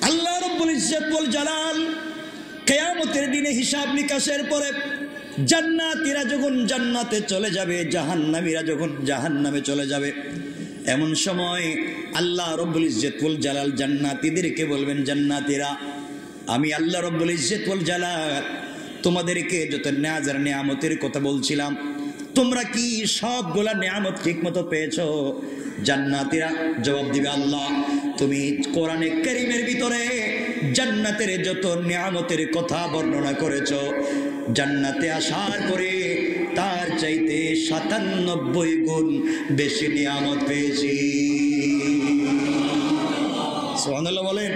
আল্লাহ রাব্বুল ইজ্জত ওয়াল জালাল কিয়ামতের দিনে হিসাব নিকাশের পরে জান্নাতীরা যখন জান্নাতে চলে যাবে, জাহান্নামীরা যখন জাহান্নামে চলে যাবে, এমন সময় আল্লাহ রাব্বুল ইজ্জত ওয়াল জালাল জান্নাতীদেরকে বলবেন, জান্নাতীরা আমি আল্লাহ রাব্বুল ইজ্জত ওয়াল জালাল তোমাদেরকে যত নাজার নিয়ামতের কথা বলছিলাম, তোমরা কি সবগুলা নিয়ামত ঠিকমতো পেয়েছো? জান্নাতীরা জবাব দিবে, আল্লাহ তুমি কোরআনে কারীমের ভিতরে জান্নাতের যত নিয়ামতের কথা বর্ণনা করেছো, জান্নাতে আসার পরে তার চাইতে ৯৭ গুণ বেশি নিয়ামত পেয়েছি। সুবহানাল্লাহ বলেন।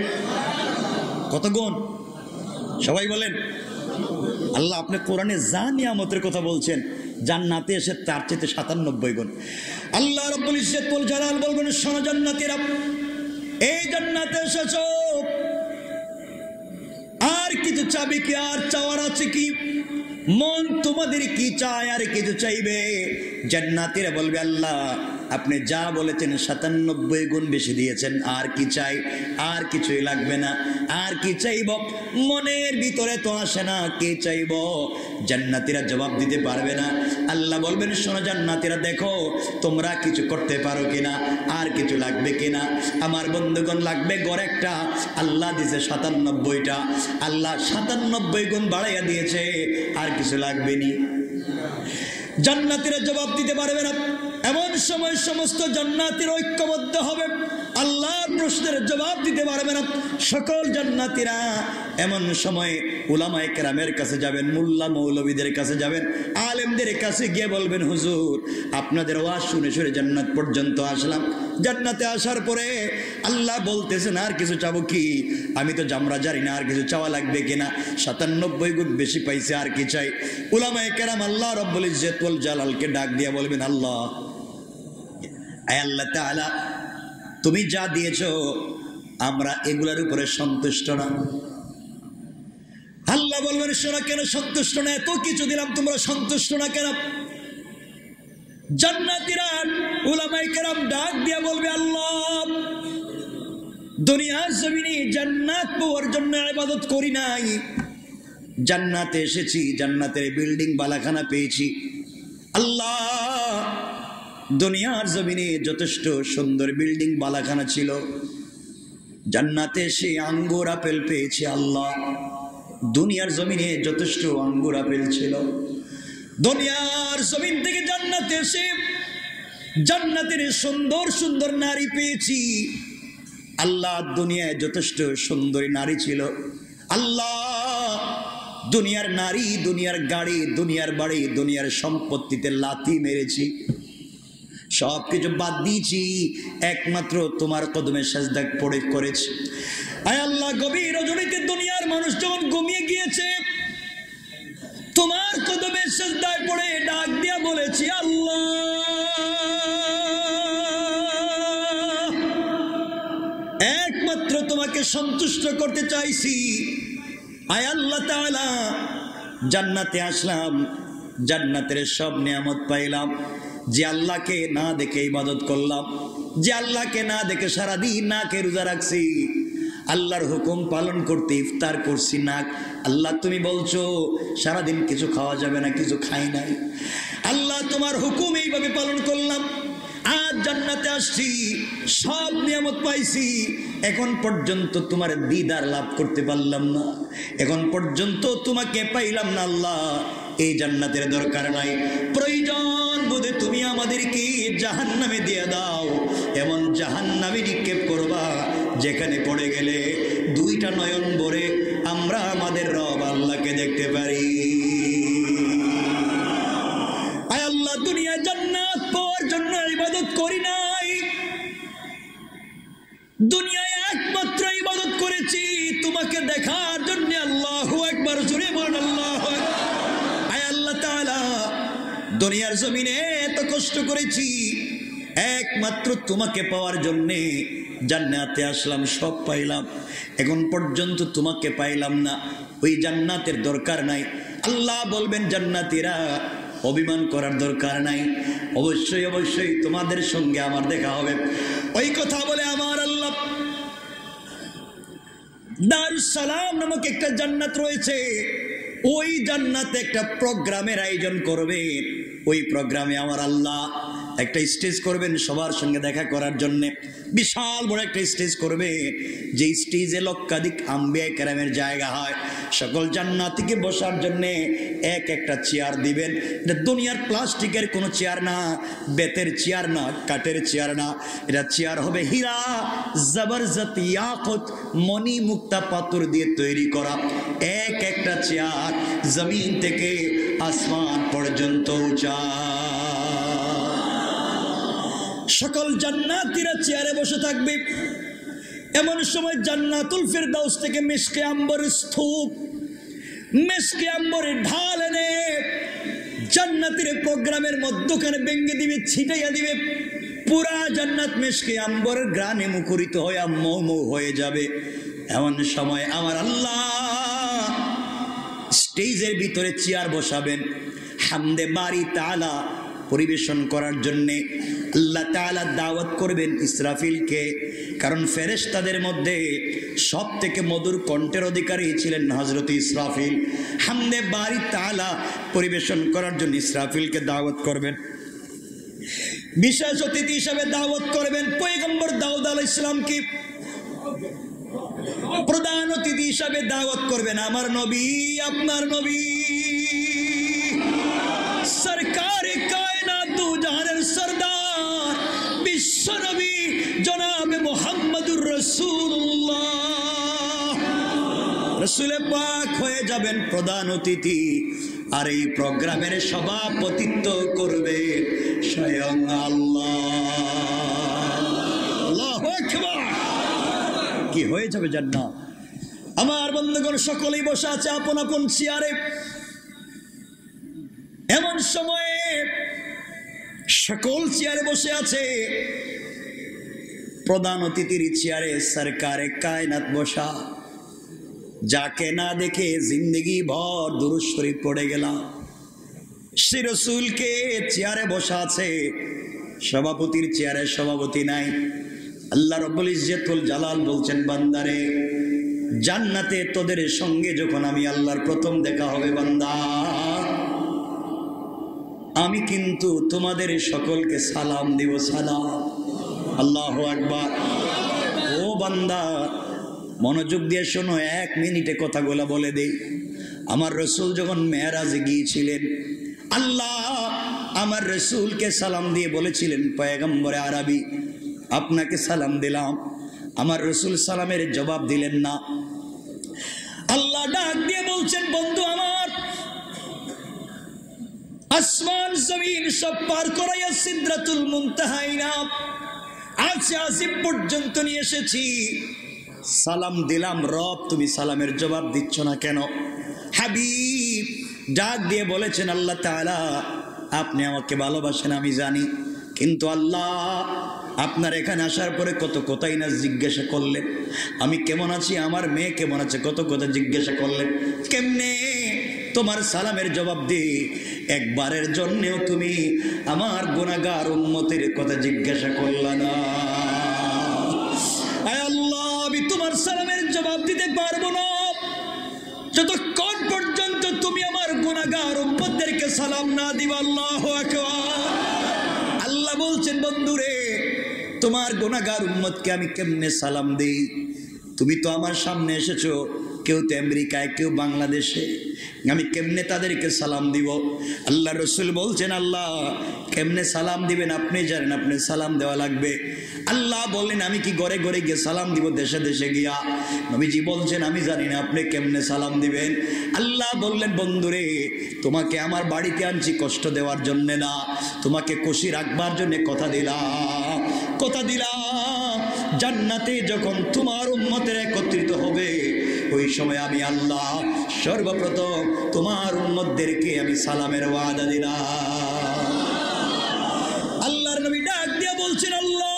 কত গুণ? সবাই বলেন। আল্লাহ আপনি কোরআনে যা নিয়ামতের কথা বলছেন, জান্নাতে এসে তার চাইতে ৯৭ গুণ। আল্লাহ রাব্বুল ইজ্জত ওয়াল জালাল বলবেন, শোনো জান্নাতীরা, এই জান্নাতে এসেছো, আর কিছু চাবি কি? আর চাওয়ার আছে কি? মন তোমাদের কি চায়? আর কিছু চাইবে? জান্নাতীরা বলবে, আল্লাহ আপনি যা বলেছেন ৯৭ গুণ বেশি দিয়েছেন, আর কি চাই? আর কিছুই লাগবে না। আর কি চাইব? মনের ভিতরে তো আসে না, কে চাইব? জান্নাতীরা জবাব দিতে পারবে না। আল্লাহ বলবেন, শোনো জান্নাতীরা, দেখো তোমরা কিছু করতে পারো কিনা, আর কিছু লাগবে কিনা। আমার বন্ধুগণ, লাগবে গড় একটা, আল্লাহ দিয়েছে ৯৭টা, আল্লাহ ৯৭ গুণ বাড়াইয়া দিয়েছে, আর কিছু লাগবে নি। জান্নাতীরা জবাব দিতে পারবে না। এমন সময় সমস্ত জান্নাতীরা ঐক্যবদ্ধ হবে, আল্লাহর প্রশ্নের জবাব দিতে পারবে না। সকল জান্নাতীরা এমন সময় উলামায়ে কেরামের কাছে যাবেন, মোল্লা মৌলবীদের কাছে যাবেন, আলেমদের কাছে গিয়ে বলবেন, হুজুর আপনাদের ওয়াজ শুনে শুনে জান্নাত পর্যন্ত আসলাম। জান্নাতে আসার পরে আল্লাহ বলতেছেন, আর কিছু চাবো কি? আমি তো জামরা জানি না, আর কিছু চাওয়া লাগবে কিনা? ৯৭ গুণ বেশি পাইছে, আর কি চাই? উলামায়ে কেরাম আল্লাহ রাব্বুল ইজ্জত ওয়াল জালালকে ডাক দিয়া বলবেন, আল্লাহ আল্লাহ তাআলা তুমি যা দিয়েছো আমরা এগুলার উপরে সন্তুষ্ট না। আল্লাহ বলবেন, শোনা, কেন সন্তুষ্ট না? এত কিছু দিলাম, তোমরা সন্তুষ্ট না কেন? জান্নাতীরা উলামায়ে কেরাম ডাক দিয়া বলবে, আল্লাহ দুনিয়ার জমিনে জান্নাত পাওয়ার জন্য ইবাদত করি নাই, জান্নাতে এসেছি, জান্নাতের বিল্ডিং বালাখানা পেয়েছি। আল্লাহ দুনিয়ার জমিনে যথেষ্ট সুন্দর বিল্ডিং বালাখানা ছিল, জান্নাতে এসে আঙ্গুর আপেল পেয়েছি। আল্লাহ দুনিয়ার জমিনে যথেষ্ট আঙ্গুর আপেল ছিল, দুনিয়ার জমিন থেকে জান্নাতে এসে জান্নাতের সুন্দর সুন্দর নারী পেয়েছি। আল্লাহ দুনিয়ায় যথেষ্ট সুন্দরী নারী ছিল। আল্লাহ দুনিয়ার নারী, দুনিয়ার গাড়ি, দুনিয়ার বাড়ি, দুনিয়ার সম্পত্তিতে লাথি মেরেছি, সব কিছু বাদ দিয়েছি, একমাত্র তোমার কদমে সাজদা পড়ে করেছি। আয় আল্লাহ, গভীর রজনীতে দুনিয়ার মানুষ যখন ঘুমিয়ে গিয়েছে, তোমার কদমে সাজদায় পড়ে ডাক দিয়া বলেছি, আল্লাহ একমাত্র তোমাকে সন্তুষ্ট করতে চাইছি। আয় আল্লাহ তাআলা, জান্নাতে আসলাম, জান্নাতের সব নিয়ামত পাইলাম, যে আল্লাহকে না দেখে ইবাদত করলাম, যে আল্লাহকে না দেখে সারাদিন না খেয়ে রোজা রাখছি, আল্লাহর হুকুম পালন করতে ইফতার করছি না। আল্লাহ তুমি বলছো সারাদিন কিছু খাওয়া যাবে না, কিছু খাই নাই। আল্লাহ তোমার হুকুম এইভাবে পালন করলাম, আজ জান্নাতে আসছি, সব নিয়ামত পাইছি, এখন পর্যন্ত তোমার দিদার লাভ করতে পারলাম না, এখন পর্যন্ত তোমাকে পাইলাম না। আল্লাহ এই জান্নাতের দরকার নাই, প্রয়োজন বোধে তুমি আমাদেরকে জাহান্নামে দিয়ে দাও, এমন জাহান্নামে নিক্ষেপ করবা যেখানে পড়ে গেলে দুইটা নয়ন ভরে আমরা আমাদের রব আল্লাহকে দেখতে পারি। আয় আল্লাহ, দুনিয়া জান্নাত পাওয়ার জন্য ইবাদত করি নাই, দুনিয়ায় একমাত্র ইবাদত করেছি তোমাকে দেখার জন্য। আল্লাহু আকবার, জোরে বলেন আল্লাহু আকবার। আয় আল্লাহ তাআলা, দুনিয়ার জমিনে এত কষ্ট করেছি একমাত্র তোমাকে পাওয়ার জন্যে, জান্নাতে আসলাম, সব পাইলাম, এখন পর্যন্ত তোমাকে পাইলাম না, ওই জান্নাতের দরকার নাই। আল্লাহ বলবেন, জান্নাতীরা অভিমান করার দরকার নাই, অবশ্যই অবশ্যই তোমাদের সঙ্গে আমার দেখা হবে। ওই কথা বলে আমার আল্লাহ দারুস সালাম নামক একটা জান্নাত রয়েছে। ওই জান্নাতে একটা প্রোগ্রামের আয়োজন করবে। ওই প্রোগ্রামে আমার আল্লাহ একটা স্টেজ করবেন সবার সঙ্গে দেখা করার জন্য। বিশাল বড় একটা স্টেজ করবে, যে স্টেজে লক্ষাধিক আম্বিয়া কেরামের জায়গা হয়। সকল জান্নাতীকে বসার জন্য এক একটা চেয়ার দিবেন। এটা দুনিয়ার প্লাস্টিকের কোনো চেয়ার না, বেতের চেয়ার না, কাঠের চেয়ার না। এটা চেয়ার হবে হীরা, জবরদস্ত, ইয়াকুত, মণি মুক্তা পাথর দিয়ে তৈরি করা। এক একটা চেয়ার জমিন থেকে আসমান পর্যন্ত উঁচা। সকল জান্নাতীরা চেয়ারে বসে থাকবে। এমন সময় জান্নাতুল ফেরদাউস থেকে মিশকে আম্বরের স্তূপ, মিশকে আম্বরের ঢাল এনে জান্নাতের প্রোগ্রামের মধ্যখানে ভেঙে দিবে, ছিটাইয়া দিবে। পুরা জান্নাত মিশকে আম্বরের গ্রানে মুখরিত হয়ে মৌ মৌ হয়ে যাবে। এমন সময় আমার আল্লাহ স্টেজের ভিতরে চেয়ার বসাবেন, হামদে বারি তাআলা পরিবেশন করার জন্যে। আল্লাহ তাআলা দাওয়াত করবেন ইসরাফিলকে, কারণ ফেরেশতাদের মধ্যে সব থেকে মধুর কণ্ঠের অধিকারী ছিলেন হযরত ইসরাফিল। হামদে বারি তাআলা পরিবেশন করার জন্য ইসরাফিলকে দাওয়াত করবেন। বিশেষ অতিথি হিসাবে দাওয়াত করবেন পয়গম্বর দাউদ আলাইহিস সালামকে। প্রধান অতিথি হিসাবে দাওয়াত করবেন আমার নবী, আপনার নবী, সরকারে কায়নাত দু জাহানের সরদার বিশ্ব নবী জনাবে মুহাম্মদুর রাসূলুল্লাহ। রাসূলে পাক হয়ে যাবেন প্রধান অতিথি, আর এই প্রোগ্রামের সভাপতিত্ব করবে স্বয়ং আল্লাহ। আল্লাহু আকবার। কি হয়ে যাবে জান্নাত। আমার বন্ধুগণ সকলেই বসে আছে আপন আপন চেয়ারে। এমন সময়ে সকল চেয়ারে বসে আছে, প্রধান অতিথির চেয়ারে সরকারে কায়নাত বসা। যাকে না দেখে জিন্দগি ভর দুরূদ শরীফ পড়ে গেলাম, সে রাসূলকে চেয়ারে বসা আছে, সভাপতির চেয়ারে সভাপতি নাই। আল্লাহ রাব্বুল ইজ্জতুল জালাল বলছেন, বান্দারে জান্নাতে তোদের সঙ্গে যখন আমি আল্লাহর প্রথম দেখা হবে বান্দা, আমি কিন্তু তোমাদের সকলকে সালাম দিব। সালাম। আল্লাহু আকবার। ও বান্দা মনোযোগ দিয়ে শোনো, 1 মিনিটে কথাগুলো বলে দেই। আমার রাসূল যখন মেরাজে গিয়েছিলেন, আল্লাহ আমার রাসূলকে সালাম দিয়ে বলেছিলেন, পয়গম্বরে আরবি আপনাকে সালাম দিলাম। আমার রাসূল সালামের জবাব দিলেন না। আল্লাহ ডাক দিয়ে বলছেন, বন্ধু আমার, আসমান জমিন সব পার করাইয়া সিদরাতুল মুনতাহাইনা আরশে আজিম পর্যন্ত নিয়ে এসেছি, সালাম দিলাম। রব তুমি সালামের জবাব দিচ্ছ না কেন? হাবিব ডাক দিয়ে বলেছেন, আল্লাহ তাআলা আপনি আমাকে ভালোবাসেন আমি জানি, কিন্তু আল্লাহ আপনার এখানে আসার পরে কত কথাই না জিজ্ঞাসা করলেন, আমি কেমন আছি, আমার মেয়ে কেমন আছে, কত কথা জিজ্ঞাসা করলেন। কেমনে তোমার সালামের জবাব দি? একবারের জন্যেও তুমি আমার গুনাহগার উম্মতের কথা জিজ্ঞাসা করলা না। আয় আল্লাহ, আমি তোমার সালামের জবাব দিতে পারবো না যতক্ষণ পর্যন্ত তুমি আমার গুনাহগার উম্মতদেরকে সালাম না দিবা। আল্লাহু আকবার। আল্লাহ বলছেন, বন্ধুরে তোমার গুনাহগার উম্মতকে আমি কেমনে সালাম দেই? তুমি তো আমার সামনে এসেছো, কেউ তো আমেরিকায়, কেউ বাংলাদেশে, আমি কেমনে তাদেরকে সালাম দিব? আল্লাহ রসুল বলছেন, আল্লাহ কেমনে সালাম দিবেন আপনি জানেন, আপনি সালাম দেওয়া লাগবে। আল্লাহ বললেন, আমি কি ঘরে ঘরে গিয়ে সালাম দিব দেশে দেশে গিয়া? নবীজি বলছেন, আমি জানি না আপনি কেমনে সালাম দিবেন। আল্লাহ বললেন, বন্ধুরে তোমাকে আমার বাড়িতে আনছি কষ্ট দেওয়ার জন্য না, তোমাকে খুশি রাখবার জন্য কথা দিলাম, কথা দিলাম। জান্নাতে যখন তোমার উম্মতের একত্রিত হবে, ওই সময় আমি আল্লাহ সর্বপ্রথম তোমার উম্মতদেরকে আমি সালামের ওয়াদা দিলাম। আল্লাহর নবী ডাক দিয়ে বলছেন, আল্লাহ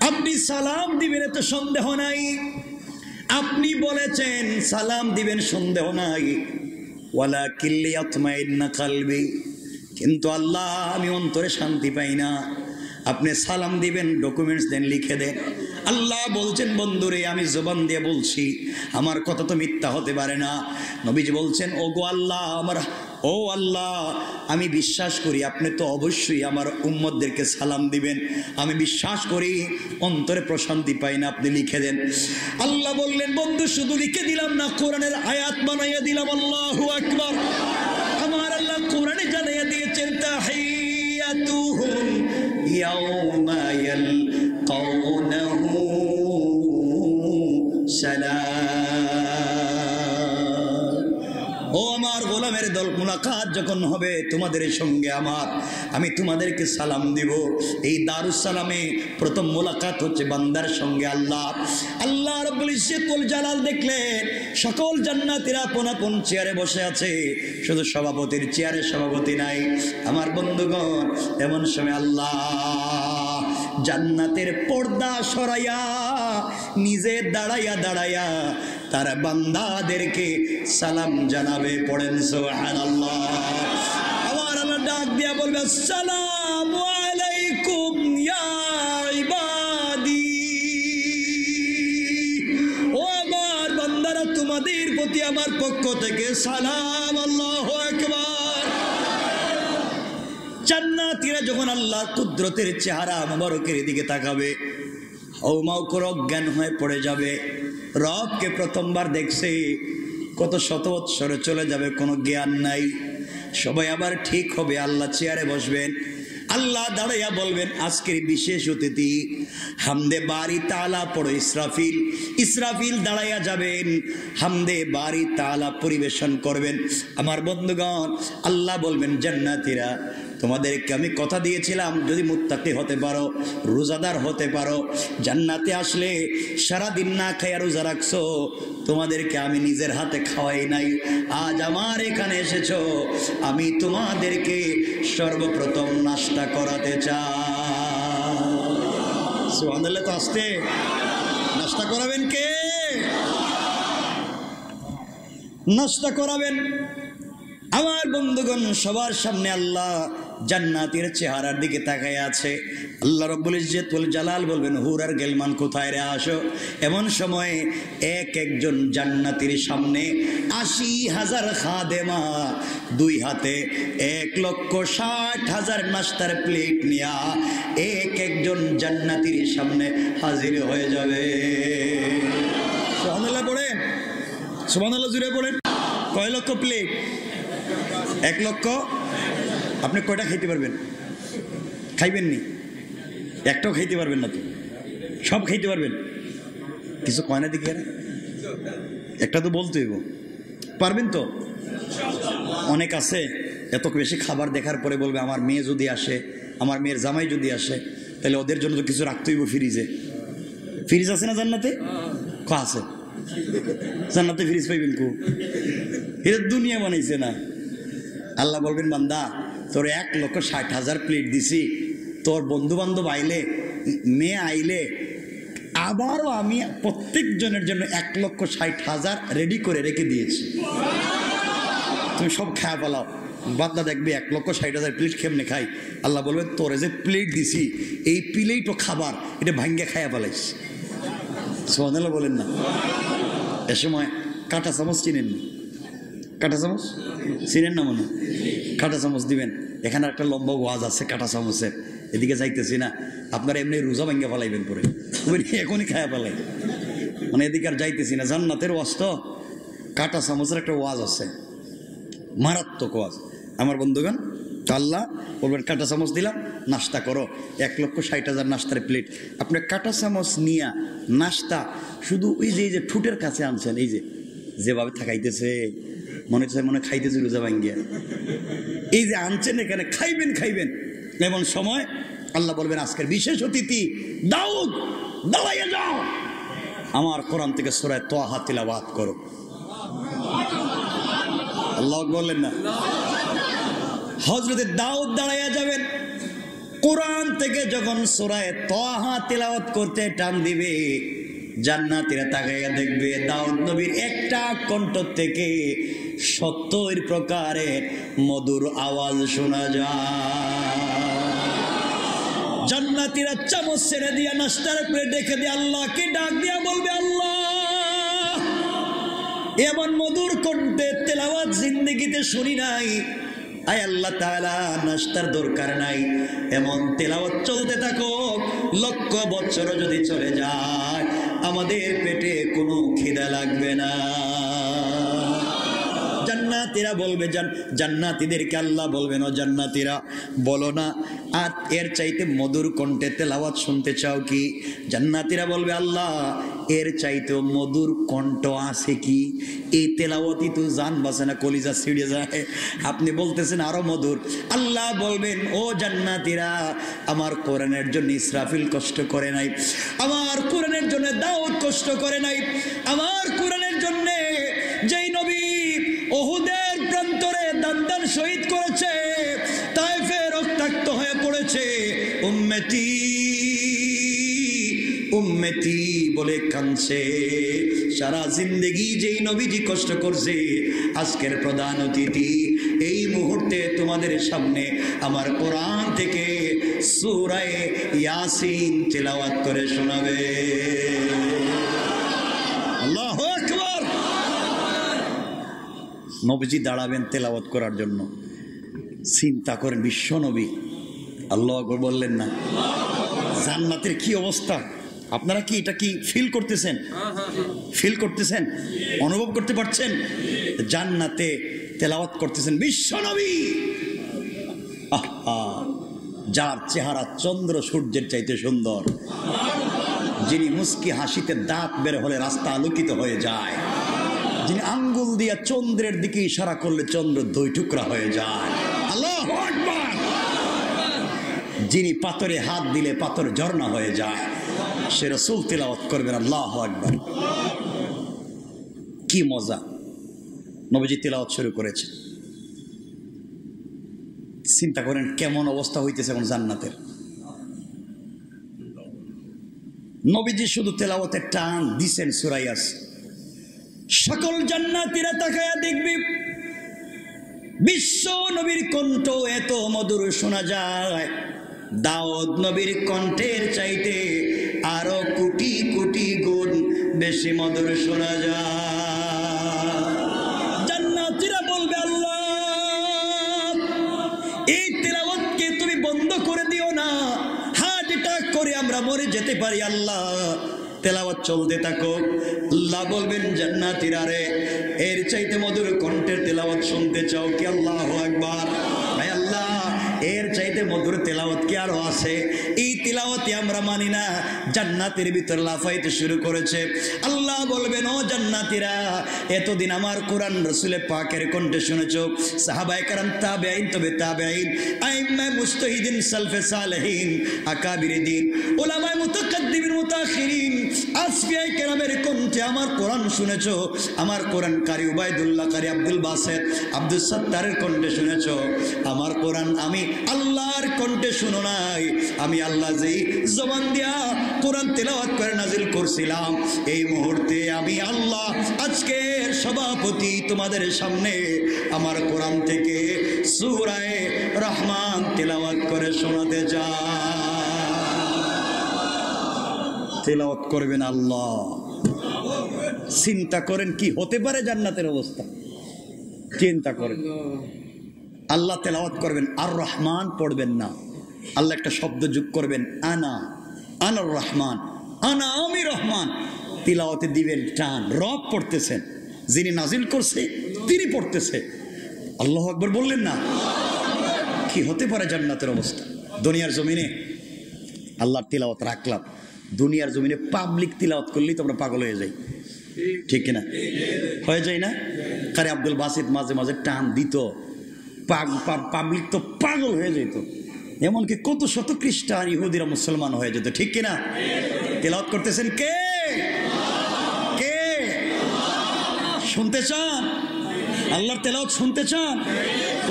আপনি সালাম দিবেন এত সন্দেহ নাই, আপনি বলেছেন সালাম দিবেন সন্দেহ নাই, ওয়ালাকিন লিয়াতমাইন্না কলবি, কিন্তু আল্লাহ আমি অন্তরে শান্তি পাই না। আপনি সালাম দিবেন, ডকুমেন্টস দেন, লিখে দেন। আল্লাহ বলছেন বন্ধুরে আমি জবান দিয়ে বলছি, আমার কথা তো মিথ্যা হতে পারে না। নবীজি বলছেন ও গো আল্লাহ, ও আল্লাহ, আমি বিশ্বাস করি আপনি তো অবশ্যই আমার উম্মতদেরকে সালাম দিবেন, আমি বিশ্বাস করি, অন্তরে প্রশান্তি পাই না, আপনি লিখে দেন। আল্লাহ বললেন বন্ধু শুধু লিখে দিলাম না, কোরআনের আয়াত বানাইয়া দিলাম। আল্লাহু আকবার। আমার আল্লাহ কোরআনে জানাইয়া দিয়েছেন তাহিয়াতুহুম ইয়াউমা ইয়ালকাউনাহু সালাম। ও আমার গোলামের দল, মুলাকাত যখন হবে তোমাদের সঙ্গে আমি তোমাদেরকে সালাম দিব। এই দারুস সালামে প্রথম মুলাকাত হচ্ছে বান্দার সঙ্গে আল্লাহ রাব্বুল ইজ্জত ওয়াল জালাল দেখলেন সকল জান্নাতীরা আপন আপন চেয়ারে বসে আছে, শুধু সভাপতির চেয়ারে সভাপতি নাই। আমার বন্ধুগণ, এমন সময় আল্লাহ জান্নাতের পর্দা সরাইয়া নিজে দাঁড়াইয়া তার বান্দাদেরকে সালাম জানাবে। পড়েন সুবহানাল্লাহ। আমার আল্লাহ ডাক দিয়া বলবে আসসালামু আলাইকুম ইয়া ইবাদি। ও আমার বান্দারা, তোমাদের প্রতি আমার পক্ষ থেকে সালাম। আল্লাহু আকবার। জান্নাতীরা যখন আল্লাহর কুদরতের চেহারা মুবারকের দিকে তাকাবে, হাউমাউ করে অজ্ঞান হয়ে পড়ে যাবে। রবকে প্রথমবার দেখছে, কত শত বৎসরে চলে যাবে, কোনো জ্ঞান নাই। সবাই আবার ঠিক হবে, আল্লাহ চেয়ারে বসবেন। আল্লাহ দাঁড়াইয়া বলবেন আজকের বিশেষ অতিথি হামদে বারি তাআলা পড়ো ইসরাফিল দাঁড়াইয়া যাবেন, হামদে বারি তাআলা পরিবেশন করবেন। আমার বন্ধুগণ, আল্লাহ বলবেন জান্নাতীরা তোমাদেরকে আমি কথা দিয়েছিলাম, যদি মুত্তাকি হতে পারো, রোজাদার হতে পারো, জান্নাতে আসলে সারাদিন না খাইয়া রোজা রাখছো, তোমাদেরকে আমি নিজের হাতে খাওয়াই নাই, আজ আমার এখানে এসেছো, আমি তোমাদেরকে সর্বপ্রথম নাস্তা করাতে চাই। সুবহানাল্লাহ। তো আসতে নাস্তা করাবেন কে? নাস্তা করাবেন। আমার বন্ধুগণ, সবার সামনে আল্লাহ জান্নাতের চেহারার দিকে তাকায় আছে। আল্লাহ রাব্বুল ইজ্জত ওয়াল জালাল বলবেন হুর আর গেলমান কোথায় রে, আসো। এমন সময় একজন জান্নাতীর সামনে ৮০,০০০ খাদেমা দুই হাতে ১,৬০,০০০ নাস্তার প্লেট নিয়া একজন জান্নাতীর সামনে হাজির হয়ে যাবে। সুবহানাল্লাহ পড়েন, সুবহানাল্লাহ জুড়ে পড়েন। কয় লক্ষ প্লেট? ১ লক্ষ। আপনি কয়টা খাইতে পারবেন? খাইবেন নি? একটাও খাইতে পারবেন না তো, সব খাইতে পারবেন? কিছু কয় না দেখি, একটা তো বলতে হইব, পারবেন তো? অনেক আছে এত বেশি খাবার দেখার পরে বলবে আমার মেয়ে যদি আসে, আমার মেয়ের জামাই যদি আসে, তাহলে ওদের জন্য তো কিছু রাখতে হইব ফ্রিজে। ফ্রিজ আছে না জান্নাতে? আছে জান্নাতে, ফ্রিজ পাইবেন কো? এটা দুনিয়া বানাইছে না। আল্লাহ বলবেন বান্দা তোর ১,৬০,০০০ প্লেট দিছি, তোর বন্ধু বান্ধব আইলে, মেয়ে আইলে, আবারও আমি প্রত্যেক জনের জন্য ১,৬০,০০০ রেডি করে রেখে দিয়েছি, তুমি সব খায়া পালাও। বান্দা দেখবে ১,৬০,০০০ প্লেট কেমনে খাই। আল্লাহ বলবেন তোরে যে প্লেট দিছি এই প্লেটও খাবার, এটা ভাঙ্গে খায়া পালাইস। সুবহানাল্লাহ বলেন না। এ সময় কাঁটা চামচ চিনেন না? কাঁটা চামচ চিনেন না? মনে কাঁটা চামচ দিবেন। এখানে একটা লম্বা ওয়াজ আছে কাঁটা চামচের, এদিকে যাইতেছি না, আপনারা এমনি রোজা ভাঙ্গে ফেলাইবেন পরে, এখনই খায়া ফেলাই, মানে এদিকে আর যাইতেছি না। জান্নাতের ওয়াজ তো, কাঁটা চামচের একটা ওয়াজ আছে, মারাত্মক ওয়াজ। আমার বন্ধুগণ, আল্লাহ বলবেন কাঁটা চামচ দিলাম, নাস্তা করো। ১,৬০,০০০ নাস্তার প্লেট, আপনি কাঁটা চামচ নিয়া নাস্তা শুধু ওই যে ঠুটের কাছে আনছেন, এই যেভাবে থাকাইতেছে, মনে হচ্ছে মনে খাইতেছে রোজা ভাঙ্গিয়া, এই যে আনছেন এখানে খাইবেন। এমন সময় আল্লাহ বলবেন আজকের বিশেষ অতিথি দাউদ, দাঁড়াইয়া যাও, আমার কোরআন থেকে সূরা তাহা তিলাওয়াত করো। আল্লাহ বললেন না? হযরতে দাউদ দাঁড়াইয়া যাবেন, কোরআন থেকে যখন সূরা তাহা তিলাওয়াত করতে টান দিবে, জান্নাতীরা তাকাইয়া দেখবে দাউদ নবীর একটা কণ্ঠ থেকে ৭০ প্রকারের মধুর আওয়াজ শোনা যায়। জান্নাতীরা চামচ ছেড়ে দিয়া নাস্তার প্লেট রেখে দিয়ে আল্লাহকে ডাক দিয়া বলবে, আল্লাহ, এমন মধুর কণ্ঠে তেলাওয়াত জিন্দেগিতে শুনি নাই। আয় আল্লাহ তাআলা, নাস্তার দরকার নাই, এমন তেলাওয়াত চলতে থাকো, লক্ষ বছর যদি চলে যায় আমাদের পেটে কোনো খিদা লাগবে না। জান্নাতীরা বলবে, জান্নাতীদেরকে আল্লাহ বলবেন, ও জান্নাতীরা বলো না আর এর চাইতে মধুর কণ্ঠে তেলাওয়াত শুনতে চাও কি? জান্নাতীরা বলবে, আল্লাহ, এর চাইতেও মধুর কণ্ঠ আছে কি? এই তেলাওয়াতই তো জান বাঁচে না, কলিজা ছিঁড়ে যায়, আপনি বলতেছেন আরো মধুর। আল্লাহ বলবেন, ও জান্নাতীরা, আমার কোরআনের জন্য ইসরাফিল কষ্ট করে নাই, আমার কোরআনের জন্য দাউদ কষ্ট করে নাই, আমার কোরআনের জন্য যেই নবী উহুদের প্রান্তরে দান শহীদ করেছে, তায়েফে রক্তাক্ত হয়ে পড়েছে, উম্মতি উম্মতি বলে কাঁদছে, সারা জিন্দেগি যেই নবীজি কষ্ট করছে, আজকের প্রধান অতিথি এই মুহূর্তে তোমাদের সামনে আমার কোরআন থেকে সূরা ইয়াসিন তেলাওয়াত করে শোনাবে। আল্লাহু আকবার। নবীজি দাঁড়াবেন তেলাওয়াত করার জন্য। চিন্তা করেন, বিশ্ব নবী, আল্লাহু আকবার বললেন না? জান্নাতের কি অবস্থা, আপনারা কি এটা কি ফিল করতেছেন? ফিল করতেছেন, অনুভব করতে পারছেন? জান্নাতে তেলাওয়াত করতেছেন বিশ্ব নবী, আহা, যার চেহারা চন্দ্র সূর্যের চাইতে সুন্দর, যিনি মুস্কি হাসিতে দাঁত বের হলে রাস্তা আলোকিত হয়ে যায়, যিনি আঙ্গুল দিয়া চন্দ্রের দিকে ইশারা করলে চন্দ্র দুই টুকরা হয়ে যায়, আল্লাহু আকবার, যিনি পাথরে হাত দিলে পাথর ঝর্ণা হয়ে যায়, সে রাসূল তেলাওয়াত করবেন আল্লাহু আকবার। কি মজা! নবীজি তেলাওয়াত শুরু করেছে। চিন্তা করেন কেমন অবস্থা হইতেছে এখন জান্নাতের। নবীজি শুধু তেলাওয়াতের টান দিছেন সূরা ইয়াসিন, সকল জান্নাতীরা তাকায়া দেখবে বিশ্ব নবীর কণ্ঠ এত মধুর শোনা যায়, দাউদ নবীর কণ্ঠের চাইতে আরো কোটি কোটি গুণ বেশি মধুর শোনা যায়। জান্নাতীরা বলবে, আল্লাহ, এই তেলাওয়াতকে তুমি বন্ধ করে দিও না, হার্ট অ্যাটাক করে আমরা মরে যেতে পারি, আল্লাহ, তেলাওয়াত চলতে থাকো। আল্লাহ বলবেন, জান্নাতীরা রে, এর চাইতে মধুর কণ্ঠের তেলাওয়াত শুনতে চাও কি? আল্লাহু আকবার। ভাই আল্লাহ, এর চাইতে মধুর তেলাওয়াত কি আরো আছে? এই তেলাওয়াতই আমরা মানি না। জান্নাতের ভিতর লাফাইতে শুরু করেছে। আল্লাহ বলবেন, ও জান্নাতীরা, এতদিন আমার কোরআন রাসূলের পাকের কণ্ঠে শুনেছো, সাহাবায়ে কেরাম, তাবেঈন, তবে তাবেঈন, আইম্মায়ে মুজতাহিদিন, সালফে সালেহিন, আকাবিরে দ্বীন, উলামায়ে মুতাকাদ্দিমিন, মুতাআখিরিন, আসফিয়ায়ে কেরামের কণ্ঠে আমার কোরআন শুনেছো, আমার কোরআন কারি উবাইদুল্লাহ কারি, আব্দুল বাসেত, আব্দুল সত্তারের কণ্ঠে শুনেছো। আমার কোরআন আমি আল্লাহর কণ্ঠে শুনো নাই, আমি আল্লাহ যেই জবান দিয়া কোরআন তেলাওয়াত করে নাজিল করছিলাম, এই মুহূর্তে আমি আল্লাহ আজকের সভাপতি তোমাদের সামনে আমার কোরআন থেকে সূরা রহমান তেলাওয়াত করে শোনাতে চাই। তেলাওয়াত করবেন আল্লাহ। চিন্তা করেন কি হতে পারে জান্নাতের অবস্থা, চিন্তা করেন। আল্লাহ তেলাওয়াত করবেন, আর রহমান পড়বেন না, আল্লাহ একটা শব্দ যোগ করবেন, আনা, আনার রহমান, আনা, আমি রহমান। তিলাওয়াতে দিবেন টান, রব পড়তেছেন, যিনি নাজিল করছে তিনি পড়তেছে। আল্লাহু আকবার বললেন না? কি হতে পারে জান্নাতের অবস্থা? দুনিয়ার জমিনে আল্লাহর তিলাওয়াত রাখলাম, দুনিয়ার জমিনে পাবলিক তিলাওয়াত করলেই তো আমরা পাগল হয়ে যাই, ঠিক কিনা? হয়ে যায় না? কারে আব্দুল বাসিত মাঝে মাঝে টান দিত, পাবলিক তো পাগল হয়ে যেত, এমনকি কত শত খ্রিস্টান ইহুদিরা মুসলমান হয়ে যেত, ঠিক কিনা? তেলাওয়াত করতেছেন কে? কে শুনতে চান? আল্লাহর তেলাওয়াত শুনতে চান?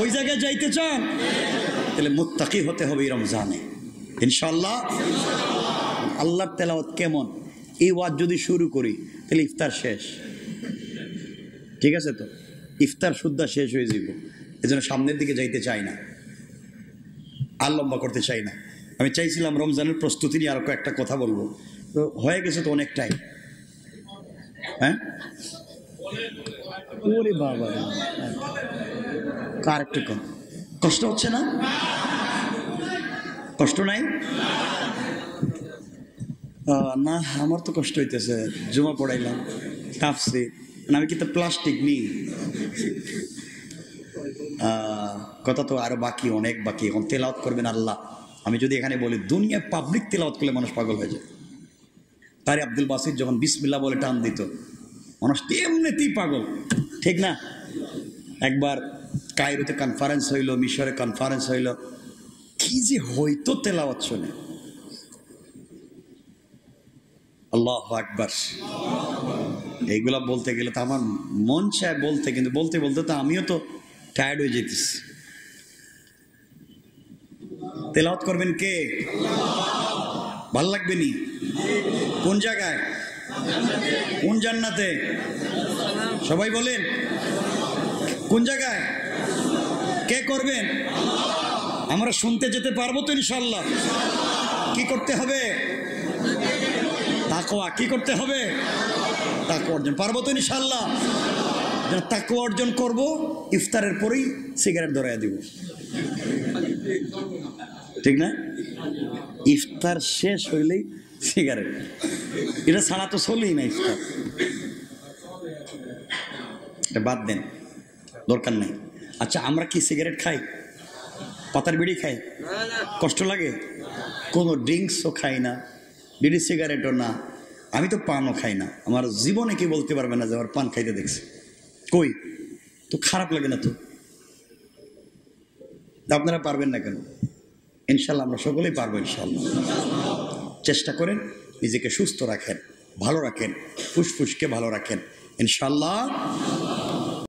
ওই জায়গায় যাইতে চান? তাহলে মুত্তাকি হতে হবে এই রমজানে ইনশাআল্লাহ। আল্লাহর তেলাওয়াত কেমন? এই ওয়াজ যদি শুরু করি তাহলে ইফতার শেষ, ঠিক আছে তো? ইফতার সুদ্ধা শেষ হয়ে যাব, এজন্য সামনের দিকে যাইতে চাই না, আর লম্বা করতে চাই না। আমি চাইছিলাম রমজানের প্রস্তুতি নিয়ে আরো কয়েকটা কথা বলবো, তো হয়ে গেছে তো অনেকটাই। হ্যাঁ, ওরে বাবা, কার একটু কম কষ্ট হচ্ছে না? কষ্ট নাই? না, আমার তো কষ্ট হইতেছে। জুমা পড়াইলাম, কাঁপছি, আমি কিন্তু প্লাস্টিক নিই। কথা তো আরো বাকি, অনেক বাকি। এখন তেলাওয়াত করবেন আল্লাহ। আমি যদি এখানে বলি দুনিয়া পাবলিক তেলাওয়াত করলে মানুষ পাগল হয়ে যায়। তারে আব্দুল বাসির যখন বিসমিল্লাহ বলে টান দিত, মানুষ এমনিতেই পাগল, ঠিক না? একবার কায়রোতে কনফারেন্স হইল, মিশরে কনফারেন্স হইল, কি যে হইতো তেলাওয়াত শুনে। আল্লাহু আকবার। এইগুলা বলতে গেলে তো আমার মন চায় বলতে, কিন্তু বলতে বলতে তো আমিও তো টায়ার্ড হয়ে যেতেছি। তেলাওয়াত করবেন কে? ভাল লাগবে নি? কোন জায়গায়? কোন জান্নাতে? সবাই বলেন কোন জায়গায়? কে করবেন? আমরা শুনতে যেতে পারবো তো ইনশাল্লাহ? কি করতে হবে? তাকওয়া। কি করতে হবে? তাকওয়া অর্জন। পারবো তো ইনশাল্লাহ? তাকওয়া অর্জন করব, ইফতারের পরেই সিগারেট ধরাইয়া দিব, ঠিক না? ইফতার শেষ হইলেই সিগারেট, এটা ছাড়া তো চলেই না ইফতার। এটা বাদ দেন, দরকার নেই। আচ্ছা, আমরা কি সিগারেট খাই? পাতার বিড়ি খাই? কষ্ট লাগে? কোনো ড্রিঙ্কসও খাই না, বিড়ি সিগারেটও না। আমি তো পানও খাই না। আমার জীবনে কি বলতে পারবে না যে আমার পান খাইতে দেখছে? কই তো, খারাপ লাগে না তো? আপনারা পারবেন না কেন? ইনশাল্লাহ আমরা সকলেই পারবো ইনশাল্লাহ। চেষ্টা করেন, নিজেকে সুস্থ রাখেন, ভালো রাখেন, ফুসফুসকে ভালো রাখেন ইনশাল্লাহ।